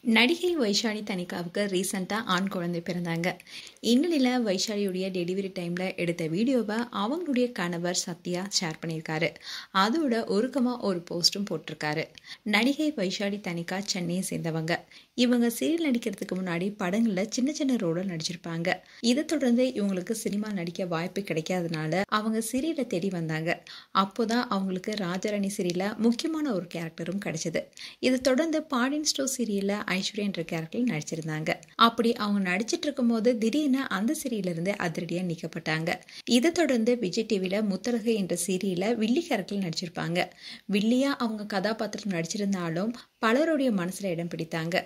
நடிகை வைஷாலி தனிகாவுக்கு ரீசெண்டாக ஆண் குழந்தை பிறந்தாங்க. இந்நிலையில் வைஷாலியுடைய டெலிவரி டைமில் எடுத்த வீடியோவை அவங்களுடைய கணவர் சத்யா ஷேர் பண்ணியிருக்காரு. அதோட ஒருக்கமாக ஒரு போஸ்ட்டும் போட்டிருக்காரு. நடிகை வைஷாலி தனிகா சென்னையை சேர்ந்தவங்க. இவங்க சீரியல் நடிக்கிறதுக்கு முன்னாடி படங்களில் சின்ன சின்ன ரோலில் நடிச்சிருப்பாங்க. இதை தொடர்ந்து இவங்களுக்கு சினிமா நடிக்க வாய்ப்பு கிடைக்காதனால அவங்க சீரியலை தேடி வந்தாங்க. அப்போதான் அவங்களுக்கு ராஜாராணி சீரியலில் முக்கியமான ஒரு கேரக்டரும் கிடைச்சது. இதை தொடர்ந்து பாண்டியன் ஸ்டோர் சீரியலில் ஐஸ்வர்யா என்ற கேரக்டரில் நடிச்சிருந்தாங்க. அப்படி அவங்க நடிச்சிட்டு இருக்கும் போது திடீர்னு அந்த சீரியல்ல இருந்து அதிரடியா நீக்கப்பட்டாங்க. இதை தொடர்ந்து விஜய் டிவில முத்தரகு என்ற சீரியல்ல வில்லி கேரக்டரில் நடிச்சிருப்பாங்க. வில்லியா அவங்க கதாபாத்திரம் நடிச்சிருந்தாலும் பலருடைய மனசுல இடம் பிடித்தாங்க.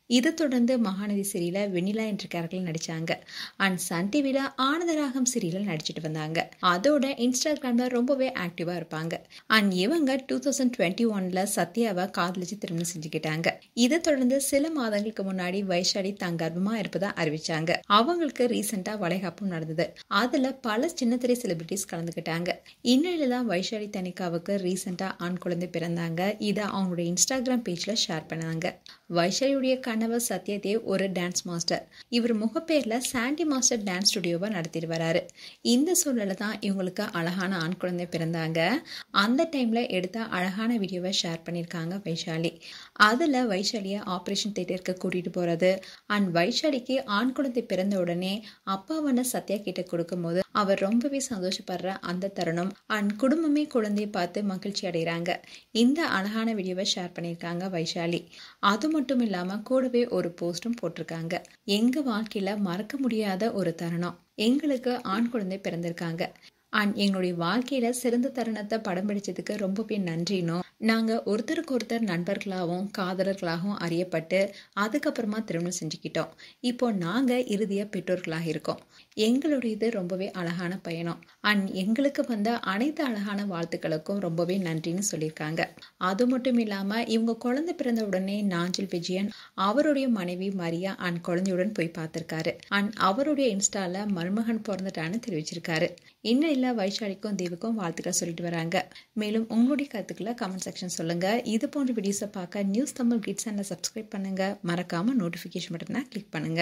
இதை தொடர்ந்து மகாநதி சீரியல வெண்ணிலா என்ற கேரக்டரில் நடிச்சாங்க. அண்ட் சன் டிவில ஆனந்தராகம் சீரியலில் நடிச்சிட்டு வந்தாங்க. அதோட இன்ஸ்டாகிராம்ல ரொம்பவே ஆக்டிவா இருப்பாங்க. அண்ட் இவங்க 2021 சத்யாவை காதலிச்சு திருமணம் செஞ்சுக்கிட்டாங்க. இதை தொடர்ந்து சில மாதங்களுக்கு முன்னாடி வைஷாலி தான் கர்ப்பமா இருப்பதா அறிவிச்சாங்க. அவங்களுக்கு ரீசெண்டா வளைகாப்பும் நடந்தது. அதுல பல சின்னத்திரை செலிபிரிட்டிஸ் கலந்துக்கிட்டாங்க. இந்நிலையில தான் வைஷாலி தனிகாவுக்கு ரீசெண்டா ஆண் குழந்தை பிறந்தாங்க. இதை அவங்களுடைய இன்ஸ்டாகிராம் பேஜ்ல ஷேர் பண்ணாங்க. வைஷாலியுடைய கணவர் சத்யதேவ் ஒரு டான்ஸ் மாஸ்டர். இவர் முகப்பேர்ல சாண்டி மாஸ்டர் டான்ஸ் ஸ்டுடியோவை நடத்திட்டு வராரு. இந்த சூழல தான் இவங்களுக்கு அழகான ஆண் குழந்தை பிறந்தாங்க. அந்த டைம்ல எடுத்த அழகான வீடியோவை ஷேர் பண்ணியிருக்காங்க வைஷாலி. அதுல வைஷாலியை ஆபரேஷன் தியேட்டருக்கு கூட்டிட்டு போறது அண்ட் வைஷாலிக்கு ஆண் குழந்தை பிறந்த உடனே அப்பாவான சத்யா கிட்ட கொடுக்கும் போது அவர் ரொம்பவே சந்தோஷப்படுற அந்த தருணம் அண்ட் குடும்பமே குழந்தையை பார்த்து மகிழ்ச்சி அடைகிறாங்க. இந்த அழகான வீடியோவை ஷேர் பண்ணியிருக்காங்க வைஷாலி. அது மட்டும் இல்லாம கூடவே ஒரு போஸ்டும் போட்டிருக்காங்க. எங்க வாழ்க்கையில மறக்க முடியாத ஒரு தருணம். எங்களுக்கு ஆண் குழந்தை பிறந்திருக்காங்க அண்ட் எங்களுடைய வாழ்க்கையில சிறந்த தருணத்தை படம் பிடிச்சதுக்கு ரொம்பவே நன்றினோம். நாங்க ஒருத்தருக்கு ஒருத்தர் நண்பர்களாகவும் காதலர்களாகவும் அறியப்பட்டு அதுக்கப்புறமா திருமணம் செஞ்சுக்கிட்டோம். இப்போ நாங்க இறுதியா பெற்றோர்களாக இருக்கோம். எங்களுடைய இது ரொம்பவே அழகான பயணம் அண்ட் எங்களுக்கு வந்த அனைத்து அழகான வாழ்த்துக்களுக்கும் ரொம்பவே நன்றின்னு சொல்லியிருக்காங்க. அது மட்டும் இல்லாம இவங்க குழந்தை பிறந்த உடனே நாஞ்சில் விஜயன் அவருடைய மனைவி மரியா அண்ட் குழந்தையுடன் போய் பார்த்திருக்காரு. அண்ட் அவருடைய இன்ஸ்டால மருமகன் பிறந்துட்டான்னு தெரிவிச்சிருக்காரு. இன்னும் இல்ல வைஷாலிக்கும் தேவுக்கும் வாழ்த்துக்கள் சொல்லிட்டு வராங்க. மேலும் உங்களுடைய கருத்துக்களை கமெண்ட் செக்ஷன் சொல்லுங்க. இது போன்ற வீடியோஸை பார்க்க நியூஸ் தமிழ் கிட்ஸ் சேனலை சப்ஸ்கிரைப் பண்ணுங்க. மறக்காம நோட்டிபிகேஷன் பட்டனை கிளிக் பண்ணுங்க.